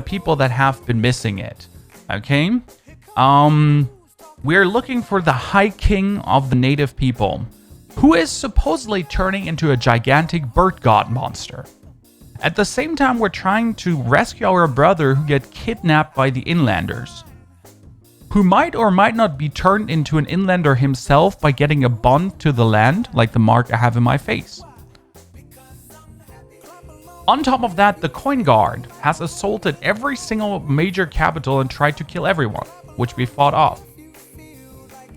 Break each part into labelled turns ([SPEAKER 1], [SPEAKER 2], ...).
[SPEAKER 1] people that have been missing it. Okay? We're looking for the High King of the native people, who is supposedly turning into a gigantic bird god monster. At the same time, we're trying to rescue our brother who get kidnapped by the inlanders, who might or might not be turned into an inlander himself by getting a bond to the land, like the mark I have in my face. On top of that, the Coin Guard has assaulted every single major capital and tried to kill everyone, which we fought off.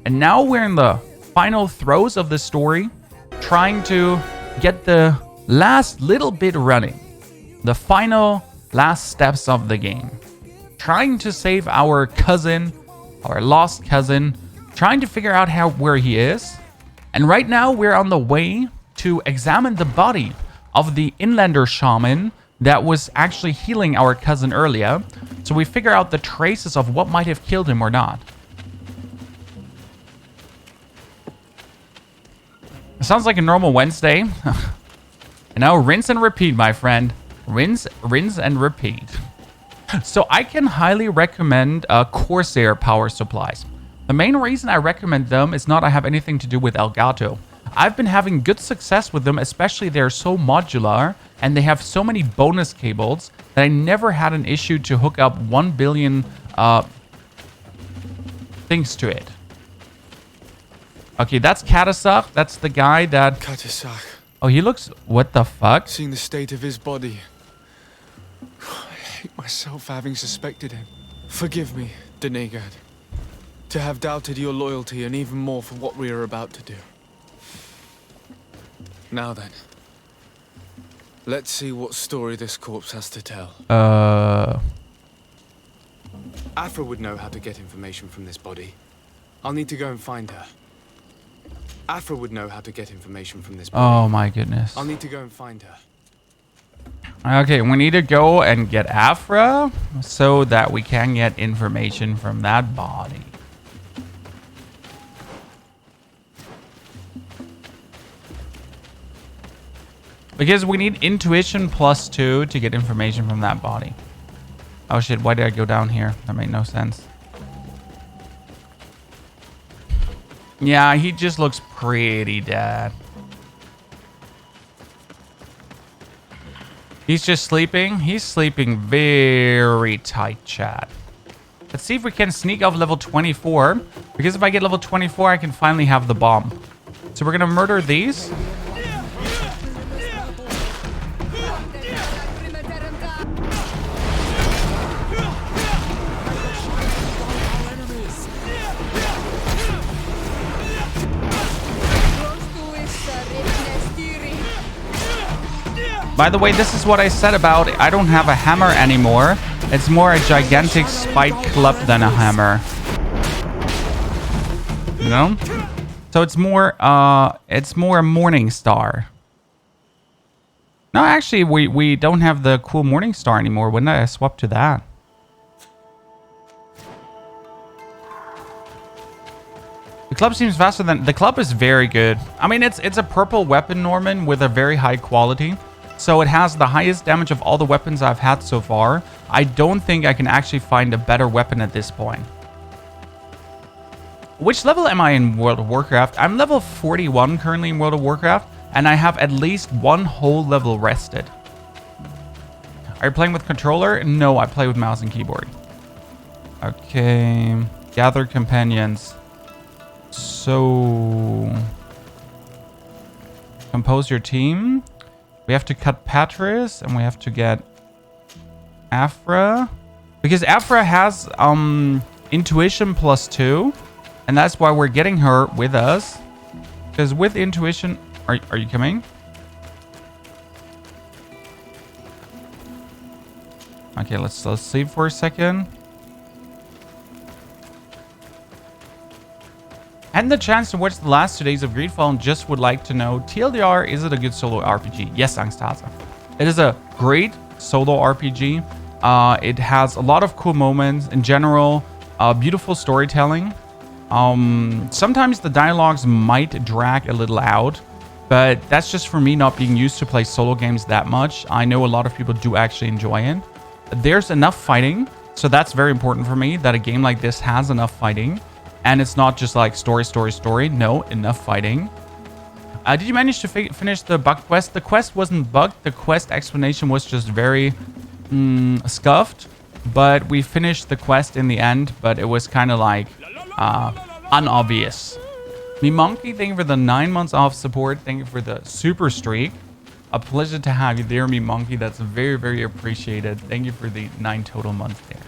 [SPEAKER 1] And now we're in the final throes of the story, trying to get the last little bit running. The final last steps of the game. Trying to save our cousin, our lost cousin, trying to figure out where he is. And right now we're on the way to examine the body of the inlander shaman that was actually healing our cousin earlier. So we figure out the traces of what might have killed him or not. It sounds like a normal Wednesday. And now rinse and repeat, my friend. Rinse and repeat. So I can highly recommend Corsair power supplies. The main reason I recommend them is not I have anything to do with Elgato. I've been having good success with them, especially they're so modular and they have so many bonus cables that I never had an issue to hook up 1 billion things to it. Okay, that's Katasak. That's the guy that...
[SPEAKER 2] Katasak.
[SPEAKER 1] Oh, he looks... What the fuck?
[SPEAKER 2] Seeing the state of his body. I hate myself for having suspected him. Forgive me, Denegad. To have doubted your loyalty and even more for what we are about to do. Now then. Let's see what story this corpse has to tell. Afra would know how to get information from this body. I'll need to go and find her. Afra would know how to get information from this body.
[SPEAKER 1] Oh my goodness.
[SPEAKER 2] I'll need to go and find her.
[SPEAKER 1] Okay, we need to go and get Afra so that we can get information from that body. Because we need intuition +2 to get information from that body. Oh shit, why did I go down here? That made no sense. Yeah, he just looks pretty dead. He's just sleeping. He's sleeping very tight, chat. Let's see if we can sneak off level 24. Because if I get level 24, I can finally have the bomb. So we're going to murder these. By the way, this is what I said about I don't have a hammer anymore. It's more a gigantic spike club than a hammer. You know? So it's more a morning star. No, actually we don't have the cool morning star anymore. When did I swap to that? The club seems faster than the club is very good. I mean it's a purple weapon, Norman, with a very high quality. So it has the highest damage of all the weapons I've had so far. I don't think I can actually find a better weapon at this point. Which level am I in World of Warcraft? I'm level 41 currently in World of Warcraft, and I have at least one whole level rested. Are you playing with controller? No, I play with mouse and keyboard. Okay, gather companions. So, compose your team. We have to cut Patris, and we have to get Afra. Because Afra has intuition +2. And that's why we're getting her with us. Because with intuition... Are you coming? Okay, let's sleep for a second. And the chance to watch the last 2 days of Greedfall and just would like to know, TLDR, is it a good solo RPG? Yes, Angstaza. It is a great solo RPG. It has a lot of cool moments. In general, beautiful storytelling. Sometimes the dialogues might drag a little out, but that's just for me not being used to play solo games that much. I know a lot of people do actually enjoy it. there's enough fighting. So that's very important for me, that a game like this has enough fighting. And it's not just like story, story, story. No, enough fighting. Did you manage to finish the bug quest? The quest wasn't bugged. The quest explanation was just very scuffed. But we finished the quest in the end. But it was kind of like unobvious. Me Monkey, thank you for the 9 months off support. Thank you for the super streak. A pleasure to have you there, Me Monkey. That's very, very appreciated. Thank you for the 9 total months there.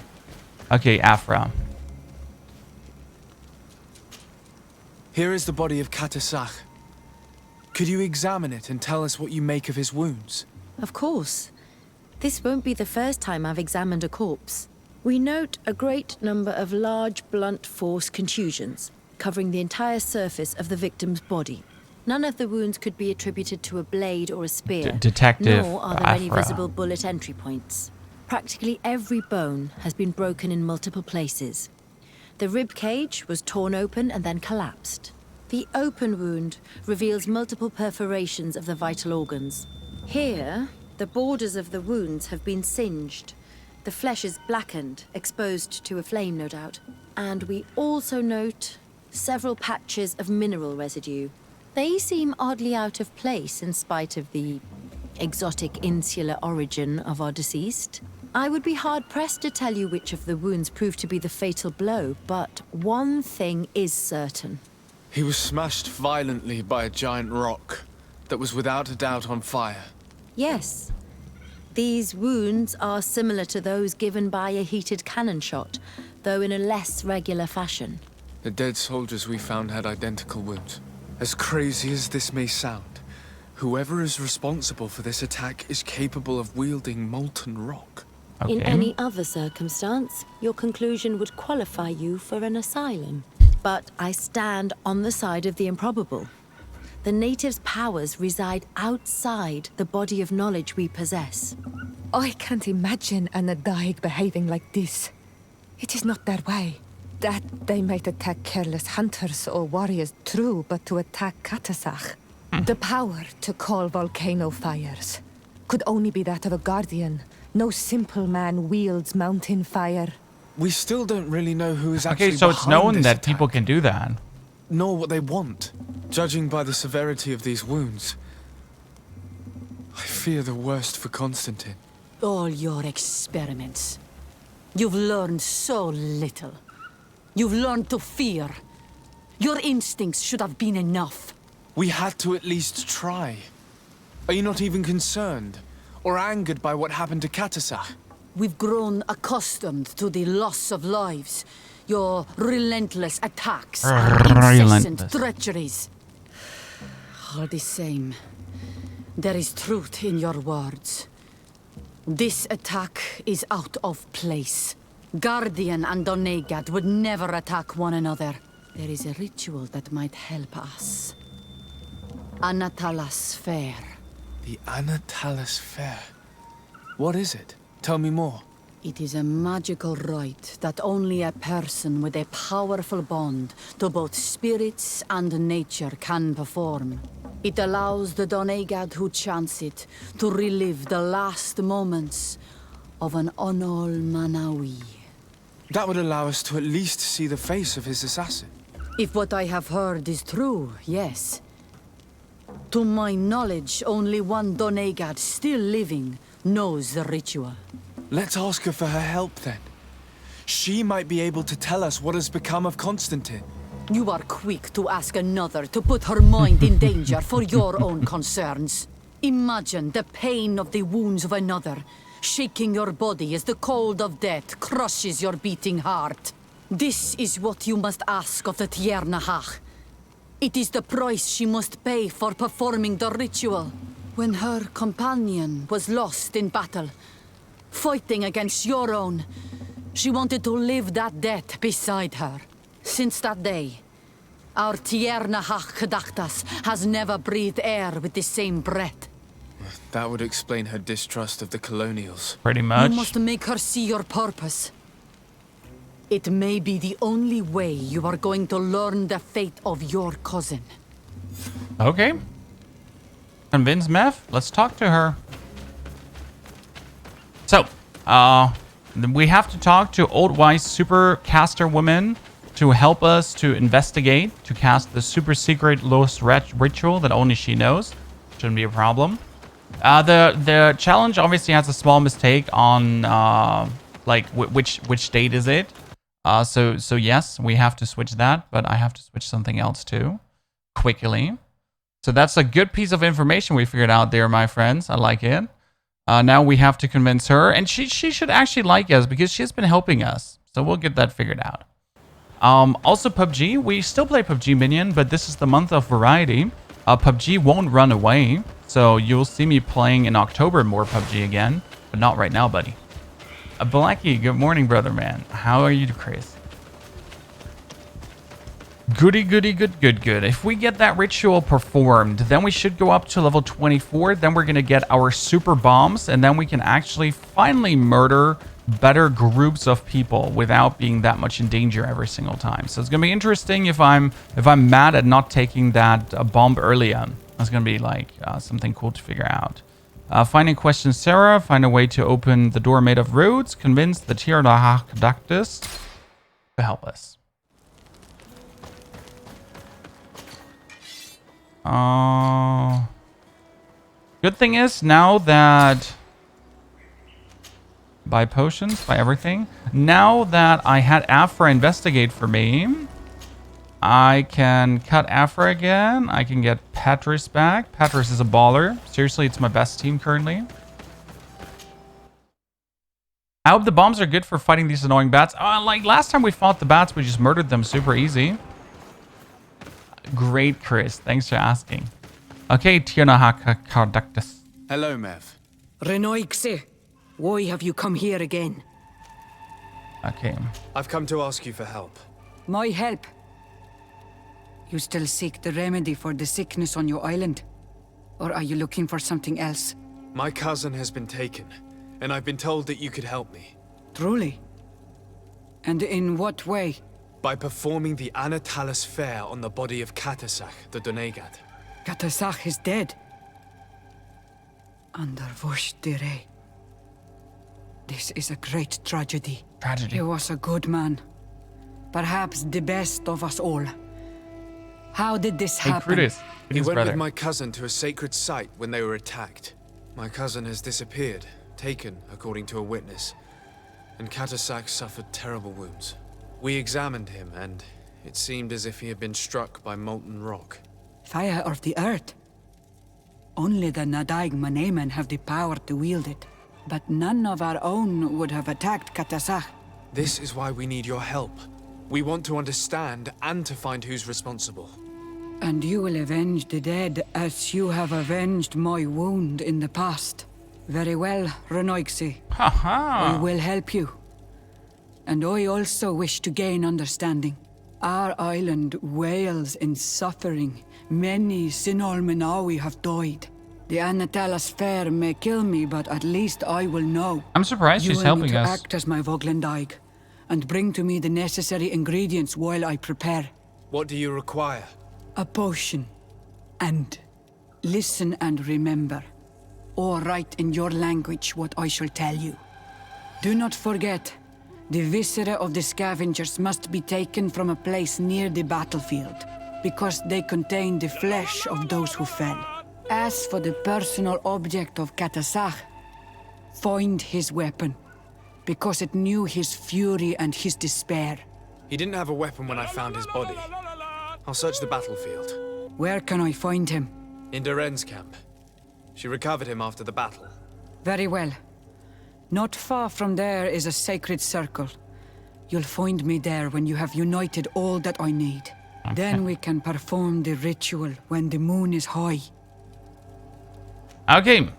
[SPEAKER 1] Okay, Afra.
[SPEAKER 2] Here is the body of Katasach. Could you examine it and tell us what you make of his wounds?
[SPEAKER 3] Of course. This won't be the first time I've examined a corpse. We note a great number of large, blunt force contusions, covering the entire surface of the victim's body. None of the wounds could be attributed to a blade or a spear,
[SPEAKER 1] Detective
[SPEAKER 3] nor are there any
[SPEAKER 1] Afra.
[SPEAKER 3] visible bullet entry points. Practically every bone has been broken in multiple places. The rib cage was torn open and then collapsed. The open wound reveals multiple perforations of the vital organs. Here, the borders of the wounds have been singed. The flesh is blackened, exposed to a flame, no doubt. And we also note several patches of mineral residue. They seem oddly out of place in spite of the exotic insular origin of our deceased. I would be hard-pressed to tell you which of the wounds proved to be the fatal blow, but one thing is certain.
[SPEAKER 2] He was smashed violently by a giant rock that was without a doubt on fire.
[SPEAKER 3] Yes. These wounds are similar to those given by a heated cannon shot, though in a less regular fashion.
[SPEAKER 2] The dead soldiers we found had identical wounds. As crazy as this may sound, whoever is responsible for this attack is capable of wielding molten rock.
[SPEAKER 1] Okay.
[SPEAKER 3] In any other circumstance, your conclusion would qualify you for an asylum. But I stand on the side of the improbable. The natives' powers reside outside the body of knowledge we possess.
[SPEAKER 4] I can't imagine an Adaig behaving like this. It is not their way. That they might attack careless hunters or warriors, true, but to attack Katasach, the power to call volcano fires, could only be that of a guardian. No simple man wields mountain fire.
[SPEAKER 2] We still don't really know who is actually
[SPEAKER 1] Okay, so it's
[SPEAKER 2] behind
[SPEAKER 1] known
[SPEAKER 2] this
[SPEAKER 1] that
[SPEAKER 2] attack,
[SPEAKER 1] people can do that.
[SPEAKER 2] nor what they want. Judging by the severity of these wounds, I fear the worst for Constantine.
[SPEAKER 5] All your experiments. You've learned so little. You've learned to fear. Your instincts should have been enough.
[SPEAKER 2] We had to at least try. Are you not even concerned or angered by what happened to Katasach?
[SPEAKER 5] We've grown accustomed to the loss of lives. Your relentless attacks and incessant
[SPEAKER 1] Relentless.
[SPEAKER 5] treacheries. All the same, there is truth in your words. This attack is out of place. Guardian and Donegad would never attack one another. There is a ritual that might help us. Anatalas Fair.
[SPEAKER 2] The Anatalis Fair. What is it? Tell me more.
[SPEAKER 5] It is a magical rite that only a person with a powerful bond to both spirits and nature can perform. It allows the Donegad who chants it to relive the last moments of an Onol Manawi.
[SPEAKER 2] That would allow us to at least see the face of his assassin.
[SPEAKER 5] If what I have heard is true, yes. To my knowledge, only one Donegad still living knows the ritual.
[SPEAKER 2] Let's ask her for her help then. She might be able to tell us what has become of Constantine.
[SPEAKER 5] You are quick to ask another to put her mind in danger for your own concerns. Imagine the pain of the wounds of another, shaking your body as the cold of death crushes your beating heart. This is what you must ask of the Tiernahach. It is the price she must pay for performing the ritual. When her companion was lost in battle, fighting against your own, she wanted to live that death beside her. Since that day, our Tiernahach Kadaktas has never breathed air with the same breath.
[SPEAKER 2] That would explain her distrust of the colonials.
[SPEAKER 1] Pretty much.
[SPEAKER 5] You must make her see your purpose. It may be the only way you are going to learn the fate of your cousin.
[SPEAKER 1] Okay. Convince Meph. Let's talk to her. So, We have to talk to Old Wise Super Caster Woman to help us to investigate, to cast the super secret Lost ritual that only she knows. Shouldn't be a problem. The challenge obviously has a small mistake on like which date is it. So yes, we have to switch that, but I have to switch something else too, quickly. So that's a good piece of information we figured out there, my friends. I like it. Now we have to convince her, and she should actually like us because she's been helping us. So we'll get that figured out. Also PUBG, we still play PUBG Minion, but this is the month of variety. PUBG won't run away, so you'll see me playing in October more PUBG again, but not right now, buddy. Blackie, good morning, brother man. How are you, Chris? Goody, goody, good. If we get that ritual performed, then we should go up to level 24. Then we're going to get our super bombs, and then we can actually finally murder better groups of people without being that much in danger every single time. So it's going to be interesting if I'm mad at not taking that bomb early on. That's going to be like something cool to figure out. Finding question Sarah. Find a way to open the door made of roots. Convince the Tyrannosaurus to help us. Good thing is now that buy potions, buy everything. Now that I had Afra investigate for me, I can cut Afra again. I can get Patris back. Patris is a baller. Seriously, it's my best team currently. I hope the bombs are good for fighting these annoying bats. Like last time we fought the bats, we just murdered them super easy. Great, Chris. Thanks for asking. Okay, Tyrannosaurus.
[SPEAKER 2] Hello, Mev.
[SPEAKER 5] Renoixe, why have you come here again?
[SPEAKER 1] Okay.
[SPEAKER 2] I've come to ask you for help.
[SPEAKER 5] My help? You still seek the remedy for the sickness on your island? Or are you looking for something else?
[SPEAKER 2] My cousin has been taken, and I've been told that you could help me.
[SPEAKER 5] Truly? And in what way?
[SPEAKER 2] By performing the Anatalis fair on the body of Katasach, the Donegad.
[SPEAKER 5] Katasach is dead. Under Vosh Dire. This is a great tragedy. He was a good man. Perhaps the best of us all. How did this happen?
[SPEAKER 2] He went with my cousin to a sacred site when they were attacked. My cousin has disappeared, taken according to a witness. And Katasach suffered terrible wounds. We examined him, and it seemed as if he had been struck by molten rock.
[SPEAKER 5] Fire of the earth. Only the Nadaig Manemen have the power to wield it. But none of our own would have attacked Katasach.
[SPEAKER 2] This is why we need your help. We want to understand and to find who's responsible.
[SPEAKER 5] And you will avenge the dead as you have avenged my wound in the past. Very well, Renoixe. I will help you. And I also wish to gain understanding. Our island wails in suffering. Many Sinol Menawi have died. The Anatalas fair may kill me, but at least I will know.
[SPEAKER 1] I'm surprised she's helping us.
[SPEAKER 5] You will need to act as my Voglendaig and bring to me the necessary ingredients while I prepare.
[SPEAKER 2] What do you require?
[SPEAKER 5] A potion. And listen and remember. Or write in your language what I shall tell you. Do not forget, the viscera of the scavengers must be taken from a place near the battlefield, because they contain the flesh of those who fell. As for the personal object of Katasach, find his weapon, because it knew his fury and his despair.
[SPEAKER 2] He didn't have a weapon when I found his body. I'll search the battlefield.
[SPEAKER 5] Where can I find him?
[SPEAKER 2] In Doren's camp. She recovered him after the battle.
[SPEAKER 5] Very well. Not far from there is a sacred circle. You'll find me there when you have united all that I need. Okay. Then we can perform the ritual when the moon is high.
[SPEAKER 1] Okay.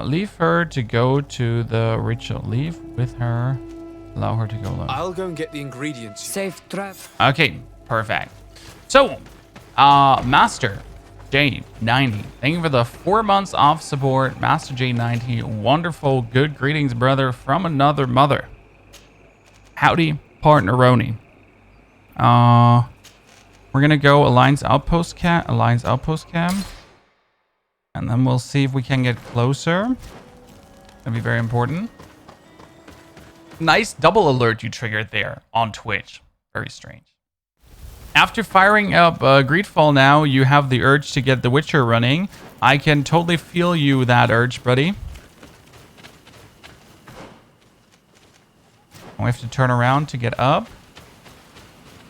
[SPEAKER 1] Leave her to go to the ritual. Leave with her. Allow her to go alone.
[SPEAKER 2] I'll go and get the ingredients.
[SPEAKER 5] Safe trap.
[SPEAKER 1] Okay, perfect. So, Master J90. Thank you for the 4 months off support. Master J90. Wonderful. Good greetings, brother, from another mother. Howdy, partneroni. We're gonna go Alliance Outpost Cam. And then we'll see if we can get closer. That'd be very important. Nice double alert you triggered there on Twitch. Very strange. After firing up Greedfall now, you have the urge to get The Witcher running. I can totally feel you, that urge, buddy. We have to turn around to get up.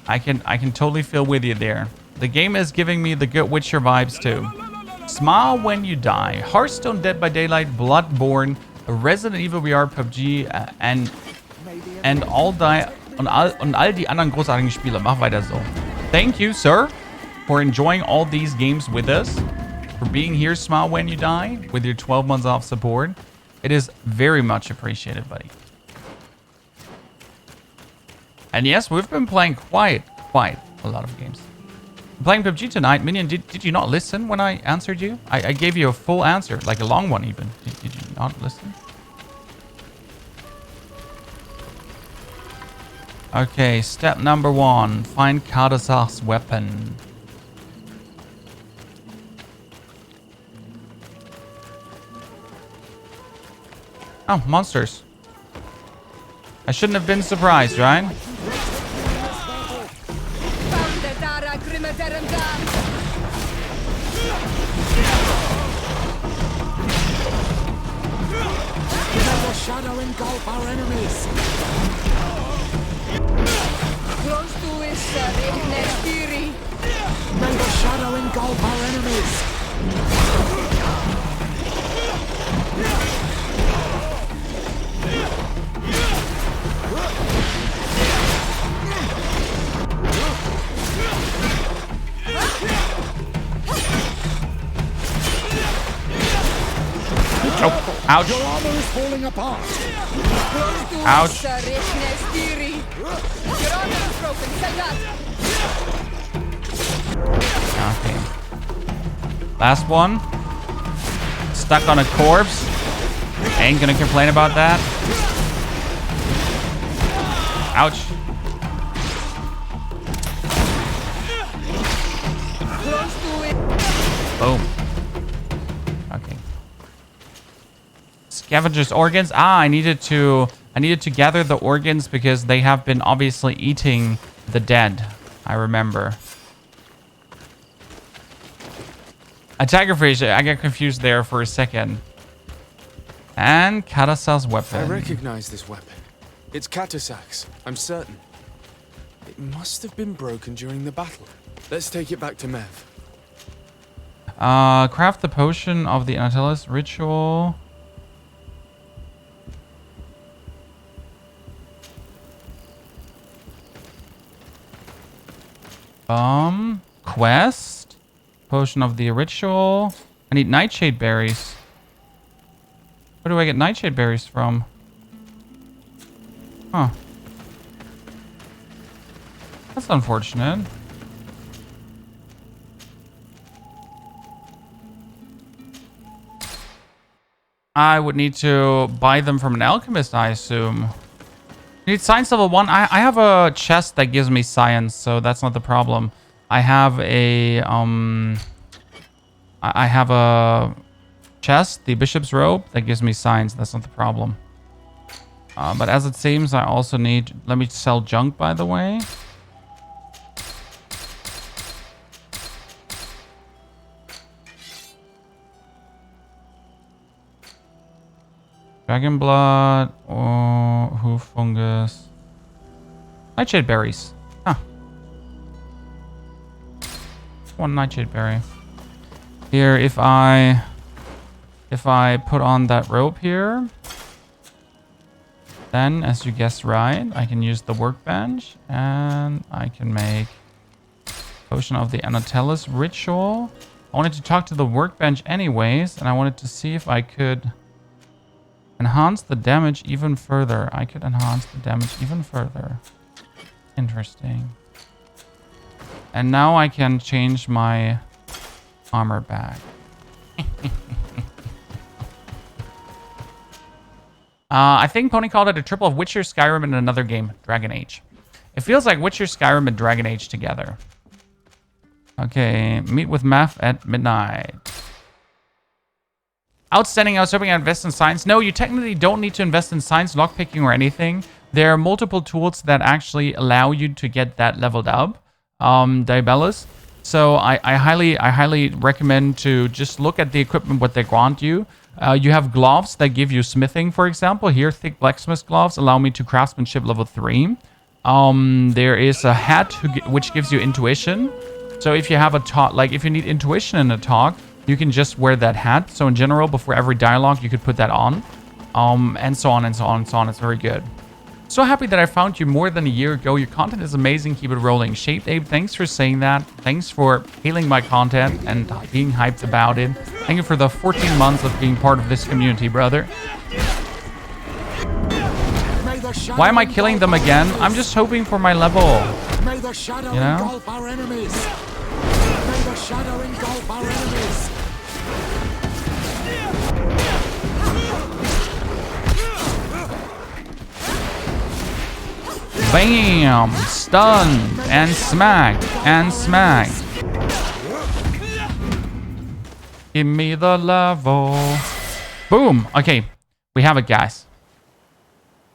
[SPEAKER 1] I can totally feel with you there. The game is giving me the good Witcher vibes too. Smile when you die. Hearthstone, Dead by Daylight, Bloodborne, Resident Evil VR, PUBG and all die anderen großartigen Spiele. Mach weiter so. Thank you, sir, for enjoying all these games with us. For being here, Smile when you die, with your 12 months off support. It is very much appreciated, buddy. And yes, we've been playing quite a lot of games. I'm playing PUBG tonight. Minion, did you not listen when I answered you? I gave you a full answer, like a long one even. Did you not listen? Okay, step number 1. Find Kadasach's weapon. Oh, monsters. I shouldn't have been surprised, right?
[SPEAKER 6] Shadow engulf our enemies.
[SPEAKER 4] Close to us, Nestiri.
[SPEAKER 6] May the shadow engulf our enemies.
[SPEAKER 1] Oh, ouch.
[SPEAKER 6] Your armor is falling apart.
[SPEAKER 1] Ouch. Okay. Last one. Stuck on a corpse. Ain't gonna complain about that. Ouch. Boom. Okay. Scavengers organs. Ah, I needed to gather the organs because they have been obviously eating the dead. I remember. A tiger fish. I got confused there for a second. And Kadasach's weapon.
[SPEAKER 2] I recognize this weapon. It's Katasak's, I'm certain. It must have been broken during the battle. Let's take it back to Mev.
[SPEAKER 1] Craft the potion of the Anatelis ritual. Quest. Potion of the ritual. I need nightshade berries. Where do I get nightshade berries from? Huh. That's unfortunate. I would need to buy them from an alchemist, I assume. Need science level 1. I have a chest that gives me science, so that's not the problem. I have a I have a chest, the bishop's robe, that gives me science. That's not the problem. But as it seems, I also need... Let me sell junk, by the way. Dragon blood or hoof fungus. Nightshade berries. Huh. One nightshade berry. Here, if I put on that rope here, then, as you guessed right, I can use the workbench and I can make potion of the Anatelis ritual. I wanted to talk to the workbench anyways, and I wanted to see if I could enhance the damage even further. I could enhance the damage even further. Interesting. And now I can change my armor back. I think Pony called it a triple of Witcher, Skyrim, and another game, Dragon Age. It feels like Witcher, Skyrim, and Dragon Age together. Okay, meet with Math at midnight. Outstanding. I was hoping I'd invest in science. No, you technically don't need to invest in science, lockpicking, or anything. There are multiple tools that actually allow you to get that leveled up, Diabellus. So I highly recommend to just look at the equipment, what they grant you. You have gloves that give you smithing, for example. Here, thick blacksmith gloves allow me to craftsmanship level 3. There is a hat which gives you intuition. So if you have a talk, like if you need intuition in a talk, you can just wear that hat. So in general, before every dialogue, you could put that on. And so on and so on and so on. It's very good. So happy that I found you more than a year ago. Your content is amazing. Keep it rolling. Shaped Ape, thanks for saying that. Thanks for hailing my content and being hyped about it. Thank you for the 14 months of being part of this community, brother. Why am I killing them again? I'm just hoping for my level.
[SPEAKER 6] May the shadow
[SPEAKER 1] You know?
[SPEAKER 6] engulf our enemies. May the shadow engulf our enemies.
[SPEAKER 1] Bam! Stun! And smack! And smack! Give me the level. Boom! Okay, we have it, guys.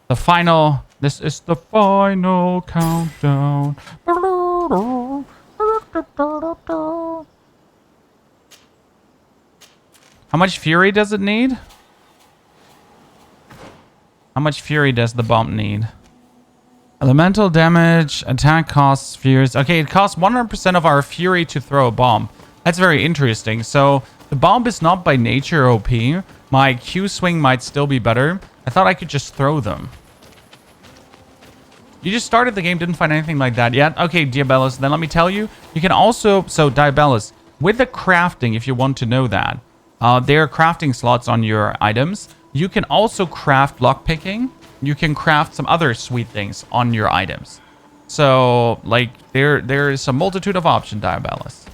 [SPEAKER 1] The final... This is the final countdown. How much fury does it need? How much fury does the bomb need? Elemental damage, attack costs, spheres. Okay, it costs 100% of our fury to throw a bomb. That's very interesting. So, the bomb is not by nature OP. My Q swing might still be better. I thought I could just throw them. You just started the game, didn't find anything like that yet? Okay, Diabellus, then let me tell you. You can also... So, Diabellus, with the crafting, if you want to know that, there are crafting slots on your items. You can also craft lockpicking. You can craft some other sweet things on your items. So, like, there is a multitude of options, Diabellus.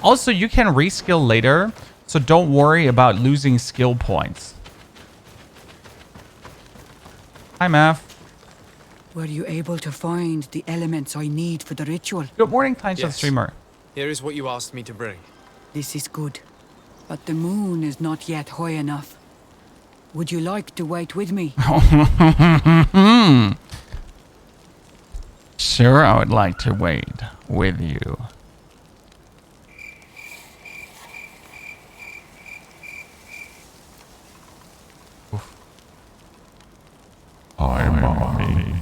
[SPEAKER 1] Also, you can reskill later, so don't worry about losing skill points. Hi, Mav.
[SPEAKER 7] Were you able to find the elements I need for the ritual?
[SPEAKER 1] Good morning, Time
[SPEAKER 2] Yes.
[SPEAKER 1] Streamer.
[SPEAKER 2] Here is what you asked me to bring.
[SPEAKER 7] This is good. But the moon is not yet high enough. Would you like to wait with me?
[SPEAKER 1] Sure, I would like to wait with you. Hi, Mommy.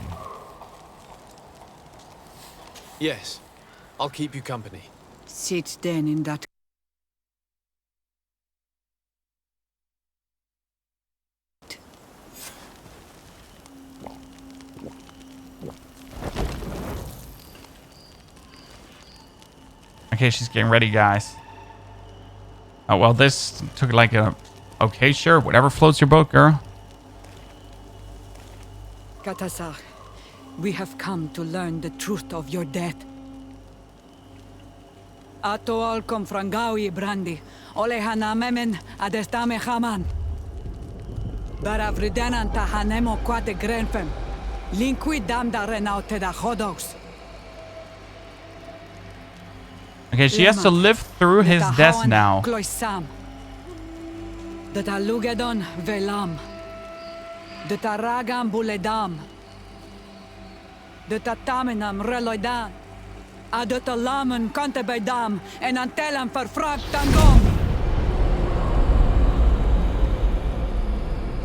[SPEAKER 2] Yes, I'll keep you company.
[SPEAKER 7] Sit then in that...
[SPEAKER 1] Okay, she's getting ready, guys. Oh, well, this took like a... Okay, sure. Whatever floats your boat, girl.
[SPEAKER 7] Katasar, we have come to learn the truth of your death. Ato al confrangawi brandi, ole hanamemen adestame haman. Baravridenan tahanemo quate grenfem, linqui damda renaute da hodos.
[SPEAKER 1] Okay, she has to live through his death now.
[SPEAKER 7] Kloisam. The talugedon velam. The taragam buledam. The tatamenam reloidan. Adotalamen contebedam and antelam verfrag tangom.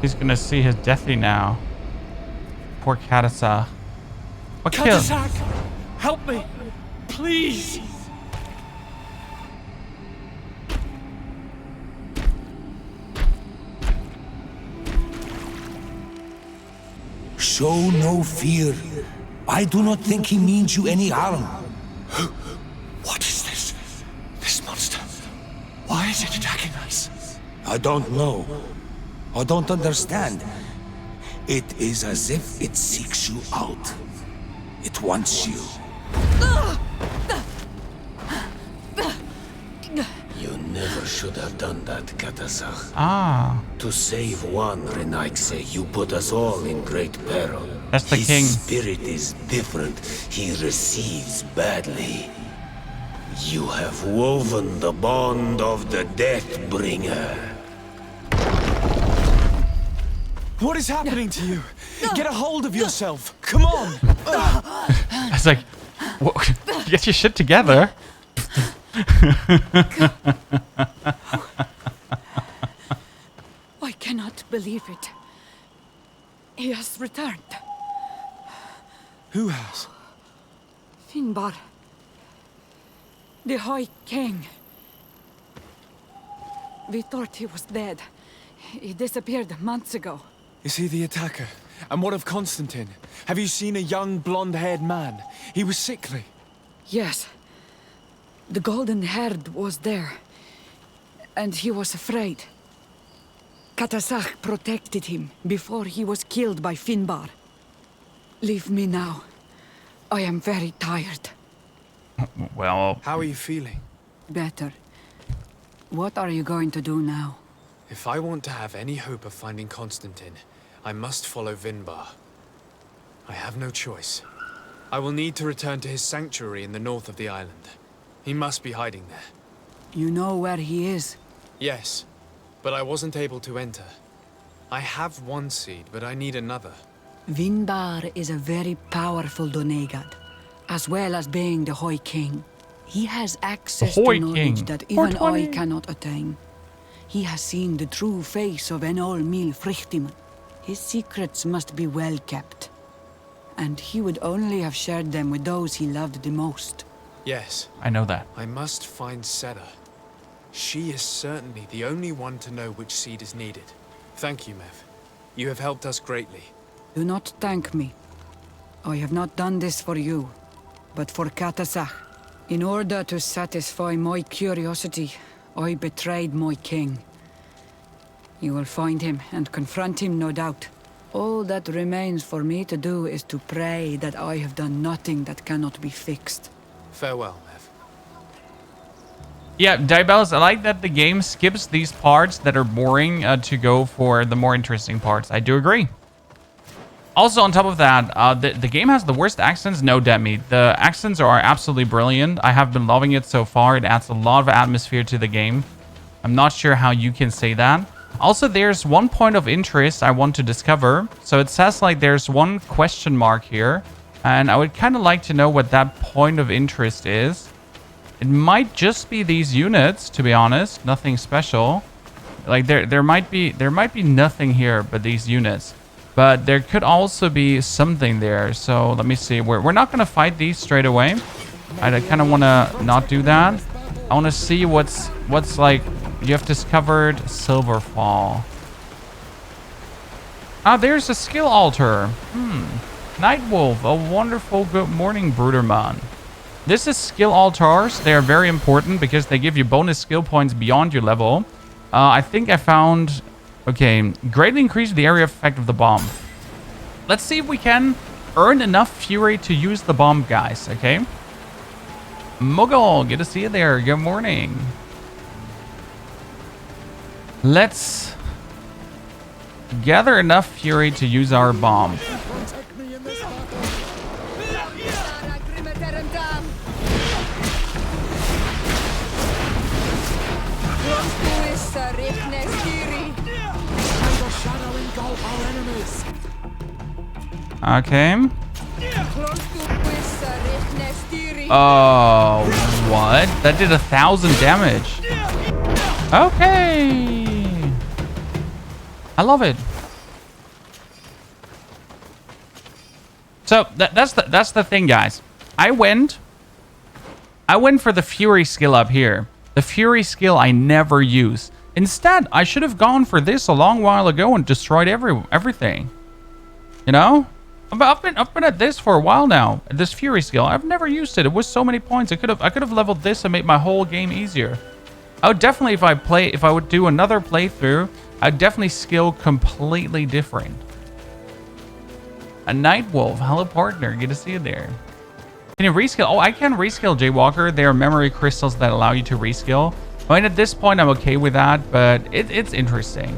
[SPEAKER 1] He's gonna see his deathy now. Poor Katasa. What killed?
[SPEAKER 6] Katasak, help me, please.
[SPEAKER 8] Show no fear. I do not think he means you any harm.
[SPEAKER 6] What is this? This monster. Why is it attacking us?
[SPEAKER 8] I don't know. I don't understand. It is as if it seeks you out. It wants you.
[SPEAKER 9] You never should have done that, Katasach.
[SPEAKER 1] Ah,
[SPEAKER 9] To save one, Renaikse, you put us all in great peril.
[SPEAKER 1] that's the
[SPEAKER 9] His
[SPEAKER 1] king.
[SPEAKER 9] spirit is different. He receives badly. You have woven the bond of the Deathbringer.
[SPEAKER 2] What is happening to you? Get a hold of yourself. Come on.
[SPEAKER 1] I was like, get your shit together.
[SPEAKER 7] I cannot believe it. He has returned.
[SPEAKER 2] Who has?
[SPEAKER 7] Finbar. The High King. We thought he was dead. He disappeared months ago.
[SPEAKER 2] Is he the attacker? And what of Constantine? Have you seen a young blonde-haired man? He was sickly.
[SPEAKER 7] Yes. The golden haired was there. And he was afraid. Katasach protected him before he was killed by Finbar. Leave me now. I am very tired.
[SPEAKER 1] Well,
[SPEAKER 2] How are you feeling?
[SPEAKER 7] Better. What are you going to do now?
[SPEAKER 2] If I want to have any hope of finding Constantine, I must follow Vinbar. I have no choice. I will need to return to his sanctuary in the north of the island. He must be hiding there.
[SPEAKER 7] You know where he is?
[SPEAKER 2] Yes, but I wasn't able to enter. I have one seed, but I need another.
[SPEAKER 7] Vinbar is a very powerful Donegad, as well as being the High King. He has access
[SPEAKER 1] The
[SPEAKER 7] to
[SPEAKER 1] High
[SPEAKER 7] knowledge
[SPEAKER 1] King.
[SPEAKER 7] that even I
[SPEAKER 1] 420.
[SPEAKER 7] cannot attain. He has seen the true face of Enol Mil Frichtiman. His secrets must be well kept. And he would only have shared them with those he loved the most.
[SPEAKER 2] Yes,
[SPEAKER 1] I know that.
[SPEAKER 2] I must find Seda. She is certainly the only one to know which seed is needed. Thank you, Mev. You have helped us greatly.
[SPEAKER 7] Do not thank me. I have not done this for you, but for Katasach. In order to satisfy my curiosity, I betrayed my king. You will find him and confront him, no doubt. All that remains for me to do is to pray that I have done nothing that cannot be fixed.
[SPEAKER 2] Farewell, Mev.
[SPEAKER 1] Yeah, Diabellus, I like that the game skips these parts that are boring to go for the more interesting parts. I do agree. Also, on top of that, the game has the worst accents. No, Demi. The accents are absolutely brilliant. I have been loving it so far. It adds a lot of atmosphere to the game. I'm not sure how you can say that. Also, there's one point of interest I want to discover. So it says like there's one question mark here. And I would kind of like to know what that point of interest is. It might just be these units, to be honest. Nothing special. Like there might be nothing here but these units. But there could also be something there. So let me see. We're not going to fight these straight away. I kind of want to not do that. I want to see what's like. You have discovered Silverfall. Ah, there's a skill altar. Nightwolf, a wonderful good morning, Bruderman. This is skill altars. They are very important because they give you bonus skill points beyond your level. I think I found... Okay, greatly increase the area of effect of the bomb. Let's see if we can earn enough fury to use the bomb, guys, okay? Mogul, good to see you there. Good morning. Let's gather enough fury to use our bomb. Okay. Oh, what? That did 1,000 damage. Okay. I love it. So that's the thing, guys. I went for the Fury skill up here. The Fury skill I never use. Instead, I should have gone for this a long while ago and destroyed everything. You know? I've been at this for a while now. This Fury skill. I've never used it. It was so many points. I could have leveled this and made my whole game easier. I would definitely, if I would do another playthrough, I'd definitely skill completely different. A Nightwolf. Hello, partner. Good to see you there. Can you reskill? Oh, I can reskill, Jaywalker. There are memory crystals that allow you to reskill. I mean, at this point, I'm okay with that, but it's interesting.